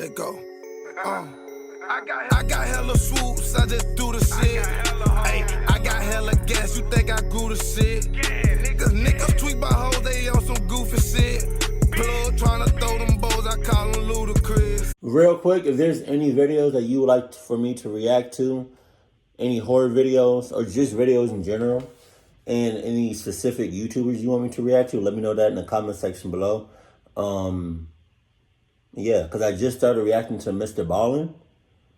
Let go. I got hella swoops, I just do the shit. Hey, I got hella gas, you think I grew the shit? Niggas tweet by hoes, they on some goofy shit. Plug trying to throw them bows, I call them ludicrous. Real quick, if there's any videos that you would like for me to react to, any horror videos or just videos in general, and any specific YouTubers you want me to react to, let me know that in the comment section below. Yeah, because I just started reacting to Mr. Ballin'.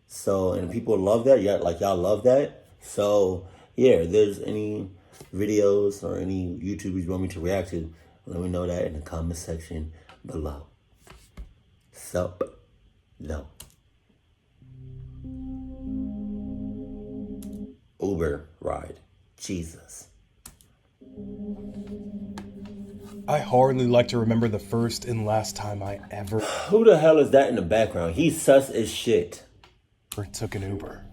So, and people love that. Yeah, like y'all love that. So, yeah, if there's any videos or any YouTubers you want me to react to, let me know that in the comment section below. So, no. Uber ride. Jesus. I hardly like to remember the first and last time I ever Who the hell is that in the background? He's sus as shit. took an Uber,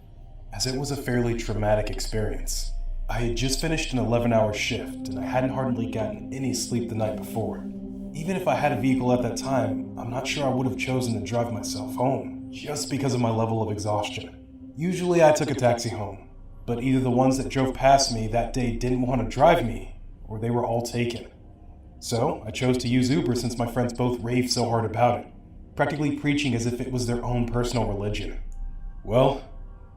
as it was a fairly traumatic experience. I had just finished an 11-hour shift, and I hadn't hardly gotten any sleep the night before. Even if I had a vehicle at that time, I'm not sure I would have chosen to drive myself home, just because of my level of exhaustion. Usually I took a taxi home, but either the ones that drove past me that day didn't want to drive me, or they were all taken. So I chose to use Uber since my friends both raved so hard about it, practically preaching as if it was their own personal religion. Well,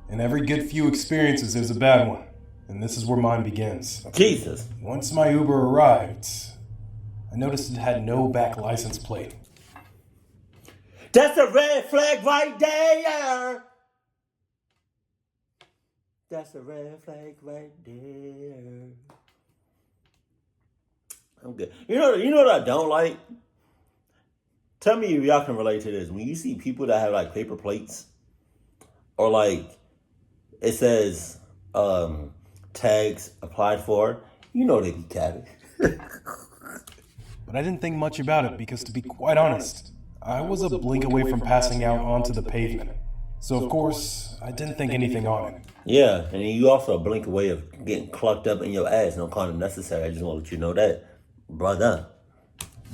in every good few experiences there's a bad one, and this is where mine begins. Jesus. Once my Uber arrived, I noticed it had no back license plate. That's a red flag right there. That's a red flag right there. I'm good. You know what I don't like? Tell me if y'all can relate to this. When you see people that have like paper plates, or like it says tags applied for, you know they be capping. But I didn't think much about it because, to be quite honest, I was a blink away from passing out onto the pavement. So of course, I didn't think anything on it. Yeah, and you also a blink away of getting clucked up in your ass. No condom necessary. I just want to let you know that, brother.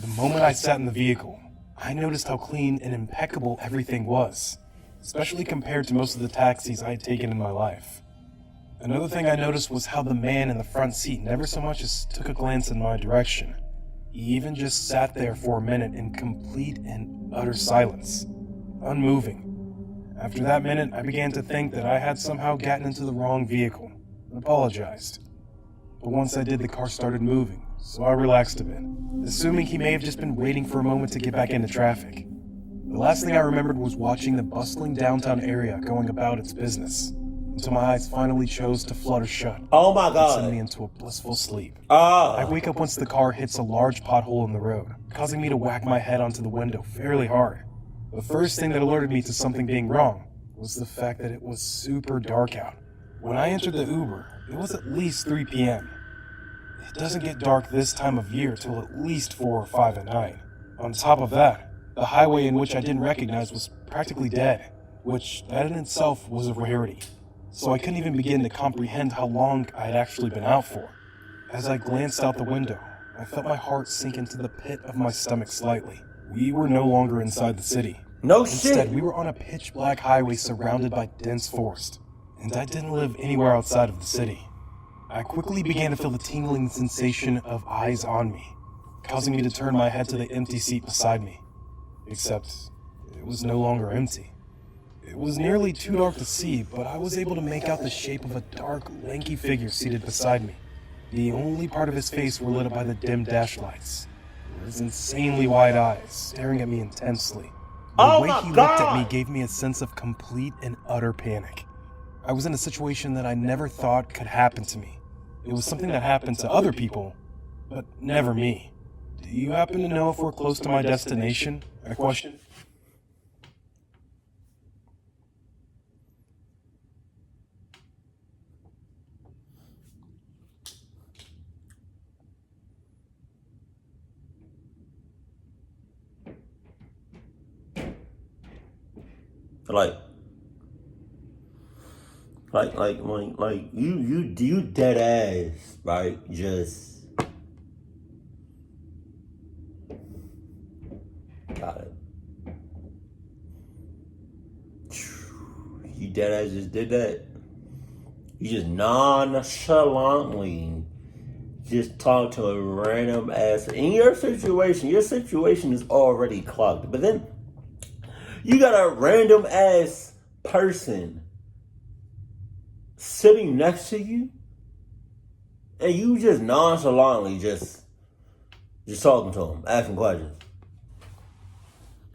The moment I sat in the vehicle, I noticed how clean and impeccable everything was, especially compared to most of the taxis I had taken in my life. Another thing I noticed was how the man in the front seat never so much as took a glance in my direction. He even just sat there for a minute in complete and utter silence, unmoving. After that minute, I began to think that I had somehow gotten into the wrong vehicle and apologized. But once I did, the car started moving, so I relaxed a bit, assuming he may have just been waiting for a moment to get back into traffic. The last thing I remembered was watching the bustling downtown area going about its business, until my eyes finally chose to flutter shut. Oh my God. And send me into a blissful sleep. I wake up once the car hits a large pothole in the road, causing me to whack my head onto the window fairly hard. The first thing that alerted me to something being wrong was the fact that it was super dark out. When I entered the Uber, it was at least 3 p.m. It doesn't get dark this time of year till at least 4 or 5 at night. On top of that, the highway in which I didn't recognize was practically dead, which that in itself was a rarity. So I couldn't even begin to comprehend how long I had actually been out for. As I glanced out the window, I felt my heart sink into the pit of my stomach slightly. We were no longer inside the city. No Instead, shit. we were on a pitch-black highway surrounded by dense forest, and I didn't live anywhere outside of the city. I quickly began to feel the tingling sensation of eyes on me, causing me to turn my head to the empty seat beside me. Except, it was no longer empty. It was nearly too dark to see, but I was able to make out the shape of a dark, lanky figure seated beside me. The only part of his face were lit up by the dim dash lights. His insanely wide eyes, staring at me intensely. The way he looked at me gave me a sense of complete and utter panic. I was in a situation that I never thought could happen to me. It was something that happened to other people, but never me. Do you happen to know if we're close to my destination? I questioned. Like you dead ass, right? Just got it. You deadass just did that. You just nonchalantly just talk to a random ass. In your situation is already clogged. But then you got a random ass person sitting next to you, and you just nonchalantly just talking to him, asking questions.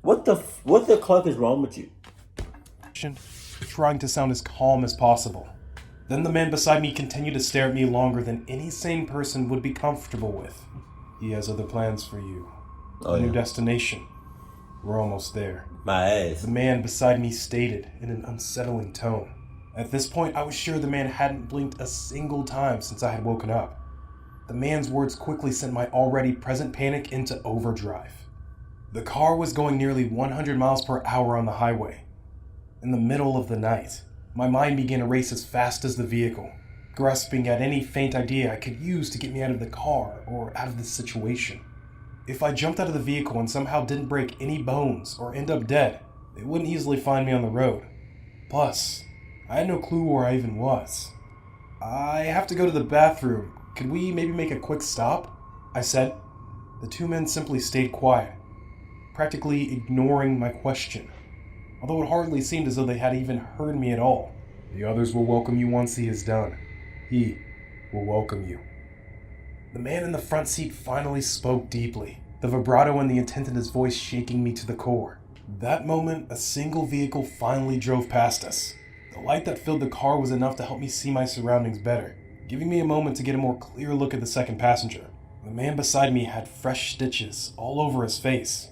What the cluck is wrong with you? Trying to sound as calm as possible. Then the man beside me continued to stare at me longer than any sane person would be comfortable with. He has other plans for you. A new destination. We're almost there. My ass. The man beside me stated in an unsettling tone. At this point, I was sure the man hadn't blinked a single time since I had woken up. The man's words quickly sent my already present panic into overdrive. The car was going nearly 100 miles per hour on the highway. In the middle of the night, my mind began to race as fast as the vehicle, grasping at any faint idea I could use to get me out of the car or out of this situation. If I jumped out of the vehicle and somehow didn't break any bones or end up dead, they wouldn't easily find me on the road. Plus, I had no clue where I even was. I have to go to the bathroom. Could we maybe make a quick stop? I said. The two men simply stayed quiet, practically ignoring my question, although it hardly seemed as though they had even heard me at all. The others will welcome you once he is done. He will welcome you. The man in the front seat finally spoke deeply, the vibrato and the intent in his voice shaking me to the core. That moment, a single vehicle finally drove past us. The light that filled the car was enough to help me see my surroundings better, giving me a moment to get a more clear look at the second passenger. The man beside me had fresh stitches all over his face.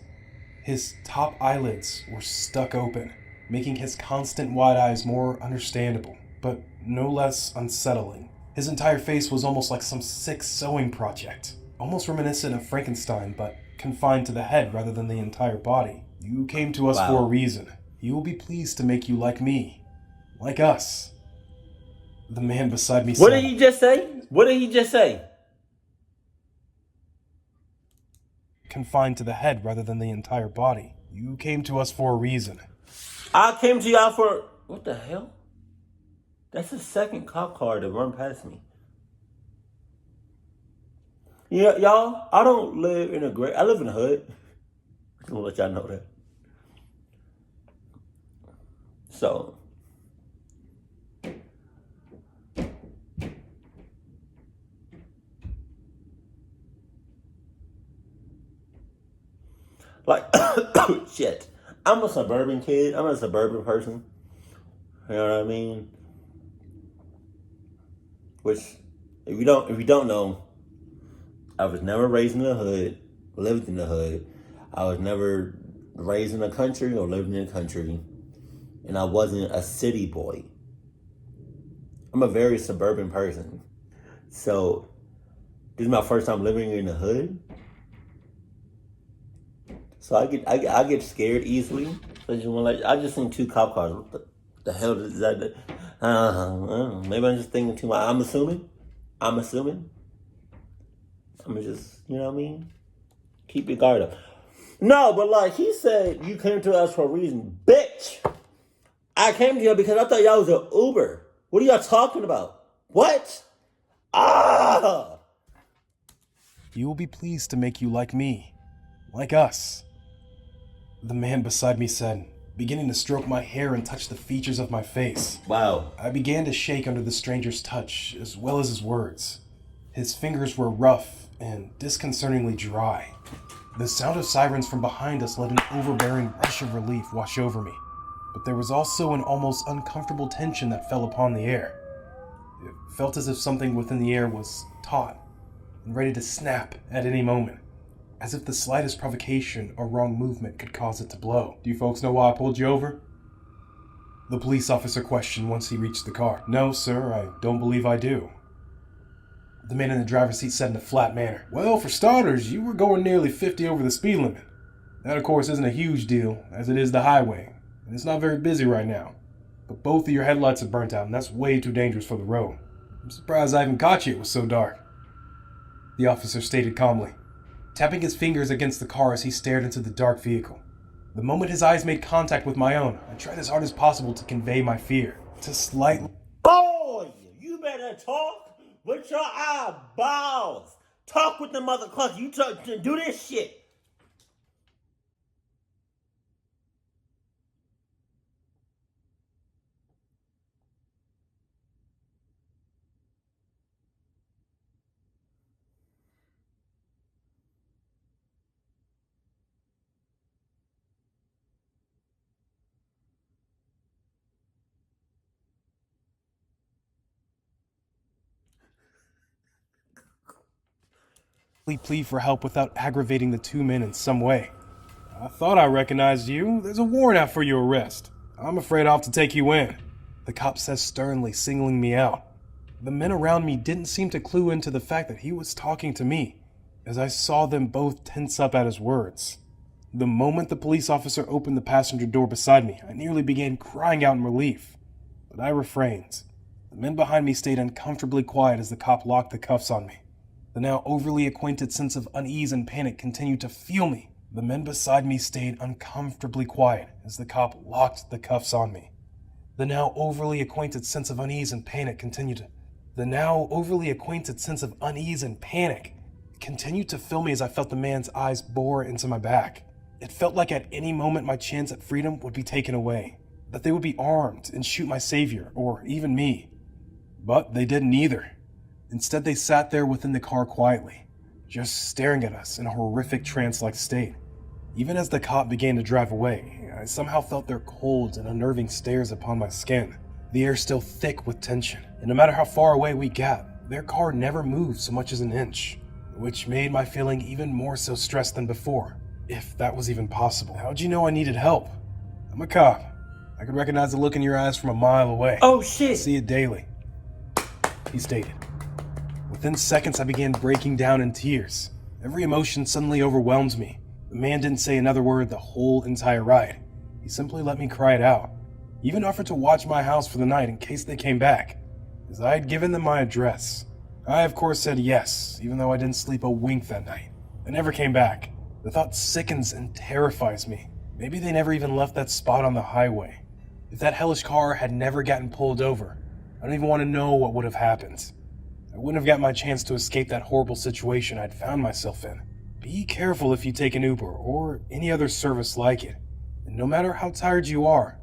His top eyelids were stuck open, making his constant wide eyes more understandable, but no less unsettling. His entire face was almost like some sick sewing project, almost reminiscent of Frankenstein, but confined to the head rather than the entire body. You came to us for a reason. He will be pleased to make you like me. Like us. The man beside me said... What did he just say? What did he just say? Confined to the head rather than the entire body. You came to us for a reason. I came to y'all for... What the hell? That's the second cop car to run past me. Yeah, y'all, I don't live in a great... I live in the hood. I'm gonna let y'all know that. So... Like, shit. I'm a suburban kid. I'm a suburban person. You know what I mean? Which, if you don't know, I was never raised in the hood, lived in the hood. I was never raised in the country or lived in the country. And I wasn't a city boy. I'm a very suburban person. So, this is my first time living in the hood. So I get scared easily. So I just seen two cop cars. What the hell is that? Maybe I'm just thinking too much. I'm assuming. I'm just, you know what I mean? Keep your guard up. No, but like he said, you came to us for a reason. Bitch! I came to you because I thought y'all was an Uber. What are y'all talking about? What? Ah! You will be pleased to make you like me. Like us. The man beside me said, beginning to stroke my hair and touch the features of my face. Wow. I began to shake under the stranger's touch, as well as his words. His fingers were rough and disconcertingly dry. The sound of sirens from behind us let an overbearing rush of relief wash over me. But there was also an almost uncomfortable tension that fell upon the air. It felt as if something within the air was taut and ready to snap at any moment. As if the slightest provocation or wrong movement could cause it to blow. Do you folks know why I pulled you over? The police officer questioned once he reached the car. No, sir, I don't believe I do. The man in the driver's seat said in a flat manner. Well, for starters, you were going nearly 50 over the speed limit. That, of course, isn't a huge deal, as it is the highway, and it's not very busy right now. But both of your headlights are burnt out, and that's way too dangerous for the road. I'm surprised I even caught you, it was so dark. The officer stated calmly, tapping his fingers against the car as he stared into the dark vehicle. The moment his eyes made contact with my own, I tried as hard as possible to convey my fear, to slightly... Boy, you better talk with your eyeballs. Talk with the motherfucker. You talk, do this shit. plead for help without aggravating the two men in some way. I thought I recognized you. There's a warrant out for your arrest. I'm afraid I'll have to take you in, the cop says sternly, singling me out. The men around me didn't seem to clue into the fact that he was talking to me, as I saw them both tense up at his words. The moment the police officer opened the passenger door beside me, I nearly began crying out in relief. But I refrained. The men behind me stayed uncomfortably quiet as the cop locked the cuffs on me. The now overly acquainted sense of unease and panic continued to fuel me. The men beside me stayed uncomfortably quiet as the cop locked the cuffs on me. The now overly acquainted sense of unease and panic continued to fill me as I felt the man's eyes bore into my back. It felt like at any moment my chance at freedom would be taken away, that they would be armed and shoot my savior, or even me. But they didn't either. Instead, they sat there within the car quietly, just staring at us in a horrific trance-like state. Even as the cop began to drive away, I somehow felt their cold and unnerving stares upon my skin, the air still thick with tension. And no matter how far away we got, their car never moved so much as an inch, which made my feeling even more so stressed than before, if that was even possible. How'd you know I needed help? I'm a cop. I could recognize the look in your eyes from a mile away. Oh shit! I see it daily, he stated. Within seconds, I began breaking down in tears. Every emotion suddenly overwhelmed me. The man didn't say another word the whole entire ride. He simply let me cry it out. He even offered to watch my house for the night in case they came back, as I had given them my address. I, of course, said yes, even though I didn't sleep a wink that night. They never came back. The thought sickens and terrifies me. Maybe they never even left that spot on the highway. If that hellish car had never gotten pulled over, I don't even want to know what would have happened. I wouldn't have got my chance to escape that horrible situation I'd found myself in. Be careful if you take an Uber or any other service like it. And no matter how tired you are,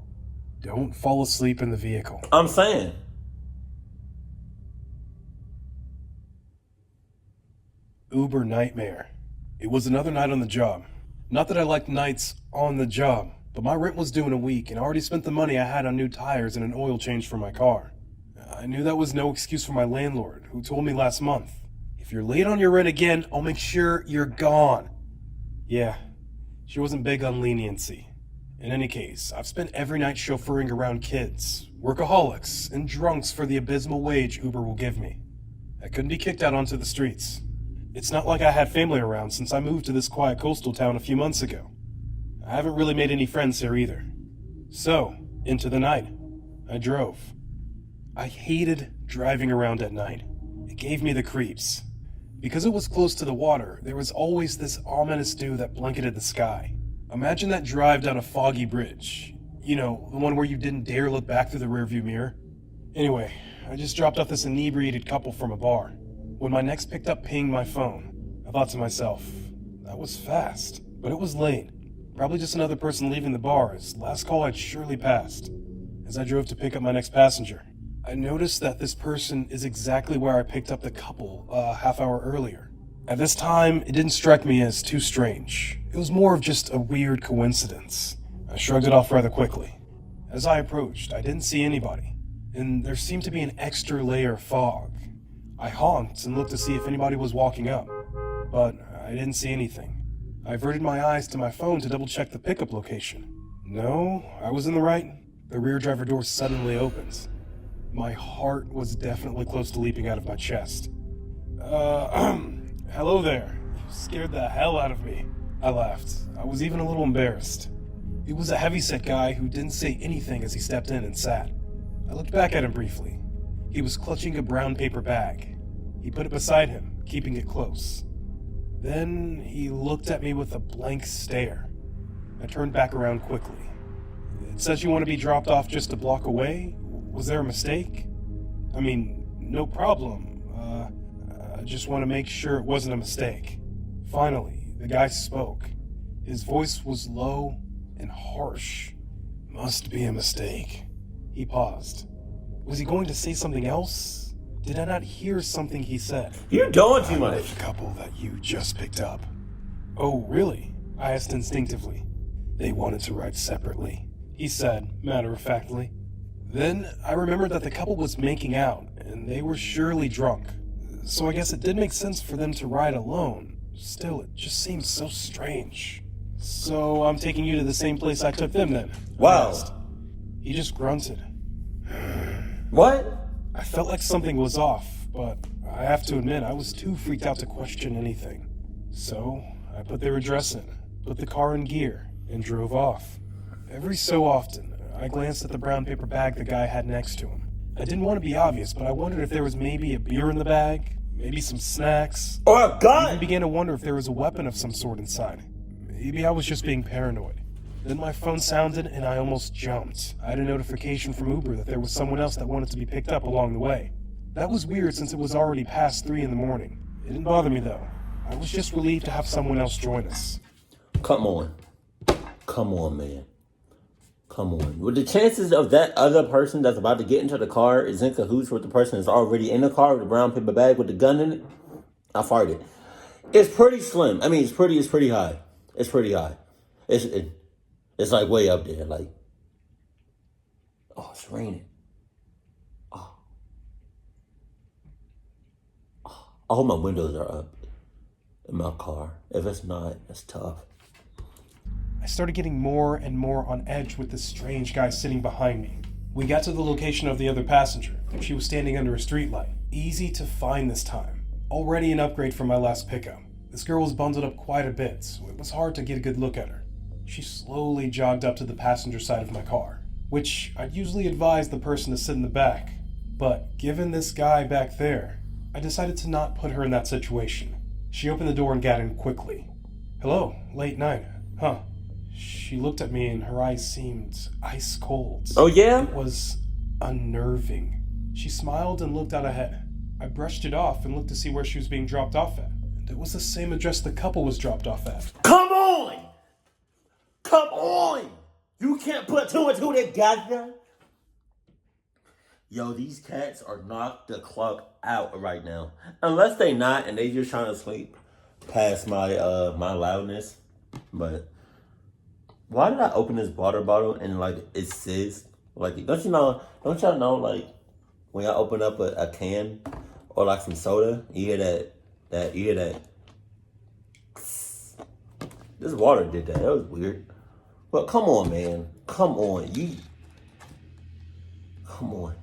don't fall asleep in the vehicle. I'm saying. Uber nightmare. It was another night on the job. Not that I liked nights on the job, but my rent was due in a week and I already spent the money I had on new tires and an oil change for my car. I knew that was no excuse for my landlord, who told me last month, if you're late on your rent again, I'll make sure you're gone. Yeah, she wasn't big on leniency. In any case, I've spent every night chauffeuring around kids, workaholics, and drunks for the abysmal wage Uber will give me. I couldn't be kicked out onto the streets. It's not like I had family around since I moved to this quiet coastal town a few months ago. I haven't really made any friends here either. So, into the night, I drove. I hated driving around at night. It gave me the creeps. Because it was close to the water, there was always this ominous dew that blanketed the sky. Imagine that drive down a foggy bridge. You know, the one where you didn't dare look back through the rearview mirror. Anyway, I just dropped off this inebriated couple from a bar. When my next picked up pinged my phone, I thought to myself, that was fast. But it was late. Probably just another person leaving the bar, as last call had surely passed. As I drove to pick up my next passenger, I noticed that this person is exactly where I picked up the couple a half hour earlier. At this time, it didn't strike me as too strange. It was more of just a weird coincidence. I shrugged it off rather quickly. As I approached, I didn't see anybody, and there seemed to be an extra layer of fog. I honked and looked to see if anybody was walking up, but I didn't see anything. I averted my eyes to my phone to double-check the pickup location. No, I was in the right. The rear driver door suddenly opens. My heart was definitely close to leaping out of my chest. Hello there. You scared the hell out of me. I laughed. I was even a little embarrassed. It was a heavyset guy who didn't say anything as he stepped in and sat. I looked back at him briefly. He was clutching a brown paper bag. He put it beside him, keeping it close. Then he looked at me with a blank stare. I turned back around quickly. It says you want to be dropped off just a block away? Was there a mistake? I mean, no problem. I just want to make sure it wasn't a mistake. Finally, the guy spoke. His voice was low and harsh. Must be a mistake. He paused. Was he going to say something else? Did I not hear something he said? You're doing too much. The couple that you just picked up. Oh, really? I asked instinctively. They wanted to ride separately, he said, matter-of-factly. Then I remembered that the couple was making out, and they were surely drunk. So I guess it did make sense for them to ride alone. Still, it just seems so strange. So I'm taking you to the same place I took them then? Wow. He just grunted. What? I felt like something was off, but I have to admit I was too freaked out to question anything. So I put their address in, put the car in gear, and drove off. Every so often, I glanced at the brown paper bag the guy had next to him. I didn't want to be obvious, but I wondered if there was maybe a beer in the bag, maybe some snacks. Or a gun! I even began to wonder if there was a weapon of some sort inside. Maybe I was just being paranoid. Then my phone sounded and I almost jumped. I had a notification from Uber that there was someone else that wanted to be picked up along the way. That was weird since it was already past 3 in the morning. It didn't bother me though. I was just relieved to have someone else join us. Come on. Come on, man. Come on. With the chances of that other person that's about to get into the car is in cahoots with the person that's already in the car with the brown paper bag with the gun in it, I farted. It's pretty slim. I mean, it's pretty high. It's pretty high. It's like way up there. Like, oh, it's raining. Oh. I hope my windows are up in my car. If it's not, it's tough. I started getting more and more on edge with this strange guy sitting behind me. We got to the location of the other passenger. She was standing under a streetlight. Easy to find this time. Already an upgrade from my last pickup. This girl was bundled up quite a bit, so it was hard to get a good look at her. She slowly jogged up to the passenger side of my car, which I'd usually advise the person to sit in the back. But given this guy back there, I decided to not put her in that situation. She opened the door and got in quickly. Hello, late night, huh? She looked at me and her eyes seemed ice cold. Oh, yeah? It was unnerving. She smiled and looked out ahead. I brushed it off and looked to see where she was being dropped off at. And it was the same address the couple was dropped off at. Come on! Come on! You can't put 2 and 2 together? Yo, these cats are knocked the cluck out right now. Unless they not and they just trying to sleep past my my loudness. But why did I open this water bottle and like it says like don't y'all know like when y'all open up a can or like some soda, you hear that this water did that. That was weird. But come on, man. Come on. Come on.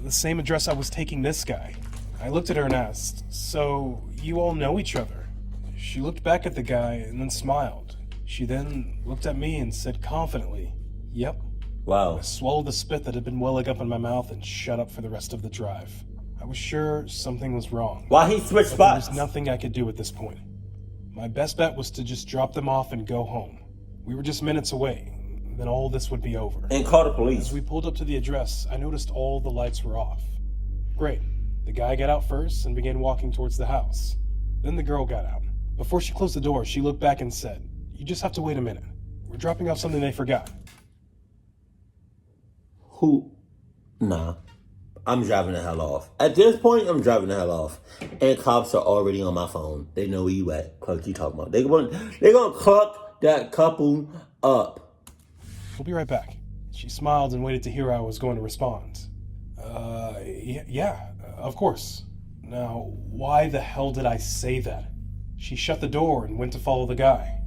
The same address I was taking this guy. I looked at her and asked, "So, you all know each other?" She looked back at the guy and then smiled. She then looked at me and said confidently, "Yep." Wow. I swallowed the spit that had been welling up in my mouth and shut up for the rest of the drive. I was sure something was wrong. Why he switched There spots? was nothing I could do at this point. My best bet was to just drop them off and go home. We were just minutes away. Then all this would be over. And call the police. As we pulled up to the address, I noticed all the lights were off. Great. The guy got out first and began walking towards the house. Then the girl got out. Before she closed the door, she looked back and said, "You just have to wait a minute. We're dropping off something they forgot." Who? Nah. I'm driving the hell off. At this point, I'm driving the hell off. And cops are already on my phone. They know where you at. Cluck, you talking about. They're gonna cluck that couple up. "We'll be right back." She smiled and waited to hear how I was going to respond. Yeah, of course. Now, why the hell did I say that? She shut the door and went to follow the guy.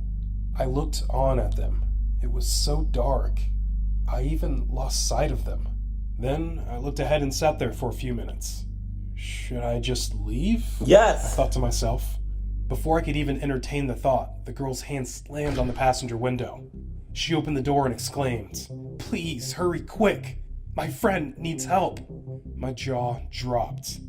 I looked on at them. It was so dark. I even lost sight of them. Then I looked ahead and sat there for a few minutes. Should I just leave? Yes. I thought to myself. Before I could even entertain the thought, the girl's hand slammed on the passenger window. She opened the door and exclaimed, "Please, hurry, quick! My friend needs help!" My jaw dropped.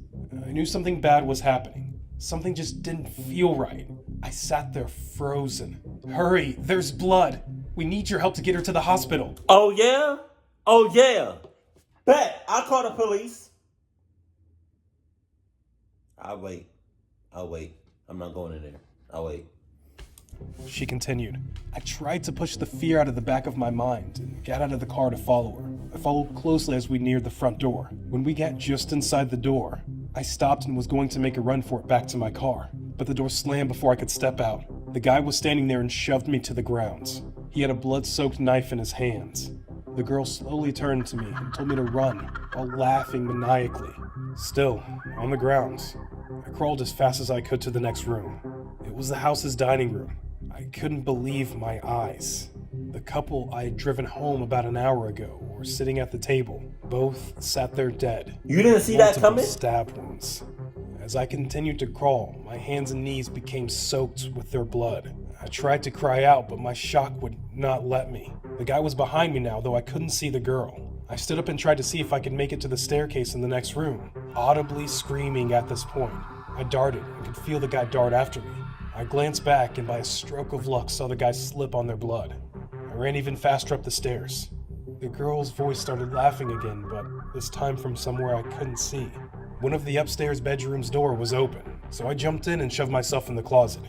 I knew something bad was happening. Something just didn't feel right. I sat there frozen. Hurry, there's blood. We need your help to get her to the hospital. Oh, yeah? Oh, yeah. Bet. I'll call the police. I'll wait. I'm not going in there. I'll wait. She continued. I tried to push the fear out of the back of my mind and got out of the car to follow her. I followed closely as we neared the front door. When we got just inside the door, I stopped and was going to make a run for it back to my car, but the door slammed before I could step out. The guy was standing there and shoved me to the ground. He had a blood-soaked knife in his hands. The girl slowly turned to me and told me to run while laughing maniacally. Still, on the ground, I crawled as fast as I could to the next room. It was the house's dining room. I couldn't believe my eyes. The couple I had driven home about an hour ago were sitting at the table. Both sat there dead. You didn't see that Multiple coming? stab wounds. As I continued to crawl, my hands and knees became soaked with their blood. I tried to cry out, but my shock would not let me. The guy was behind me now, though I couldn't see the girl. I stood up and tried to see if I could make it to the staircase in the next room, audibly screaming at this point. I darted and could feel the guy dart after me. I glanced back and by a stroke of luck saw the guy slip on their blood. I ran even faster up the stairs. The girl's voice started laughing again, but this time from somewhere I couldn't see. One of the upstairs bedroom's door was open, so I jumped in and shoved myself in the closet.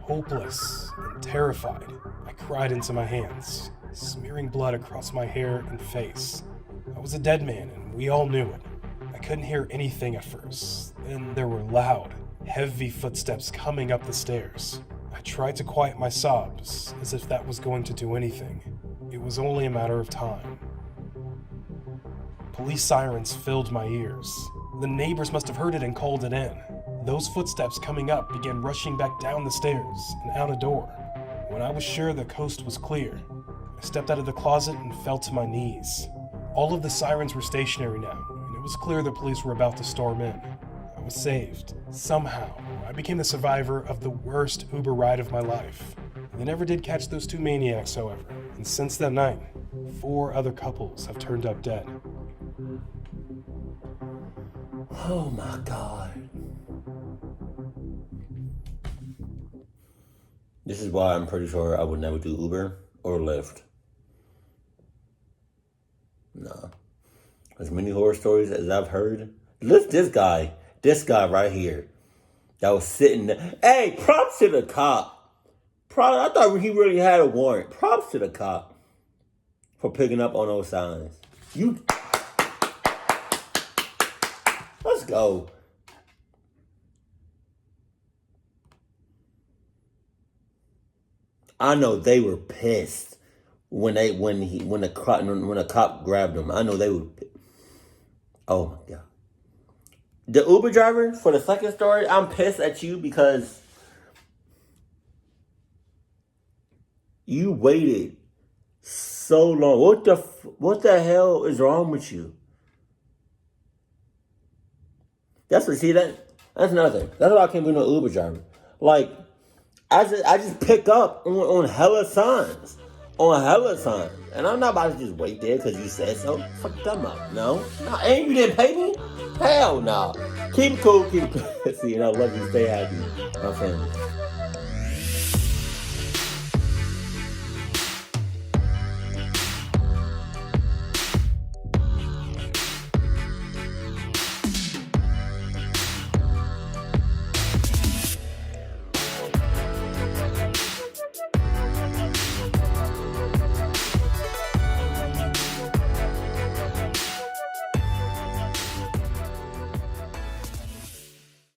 Hopeless and terrified, I cried into my hands, smearing blood across my hair and face. I was a dead man, and we all knew it. I couldn't hear anything at first. Then there were loud, heavy footsteps coming up the stairs. I tried to quiet my sobs, as if that was going to do anything. It was only a matter of time. Police sirens filled my ears. The neighbors must have heard it and called it in. Those footsteps coming up began rushing back down the stairs and out a door. When I was sure the coast was clear, I stepped out of the closet and fell to my knees. All of the sirens were stationary now, and it was clear the police were about to storm in. I was saved. Somehow, I became the survivor of the worst Uber ride of my life. They never did catch those two maniacs, however, and since that night, 4 other couples have turned up dead. Oh my God. This is why I'm pretty sure I would never do Uber or Lyft. No. As many horror stories as I've heard. Look, this guy right here that was sitting there. Hey, props to the cop. I thought he really had a warrant. Props to the cop for picking up on those signs. Let's go. I know they were pissed when a cop grabbed him. I know they were. Oh my God. The Uber driver for the second story, I'm pissed at you because you waited so long. What the hell is wrong with you? That's another thing. That's why I can't be no Uber driver. Like, I just pick up on hella signs. And I'm not about to just wait there because you said so. Fuck them up. No. And you didn't pay me? Hell no. Keep it cool, See, and I love you. Stay happy. My family.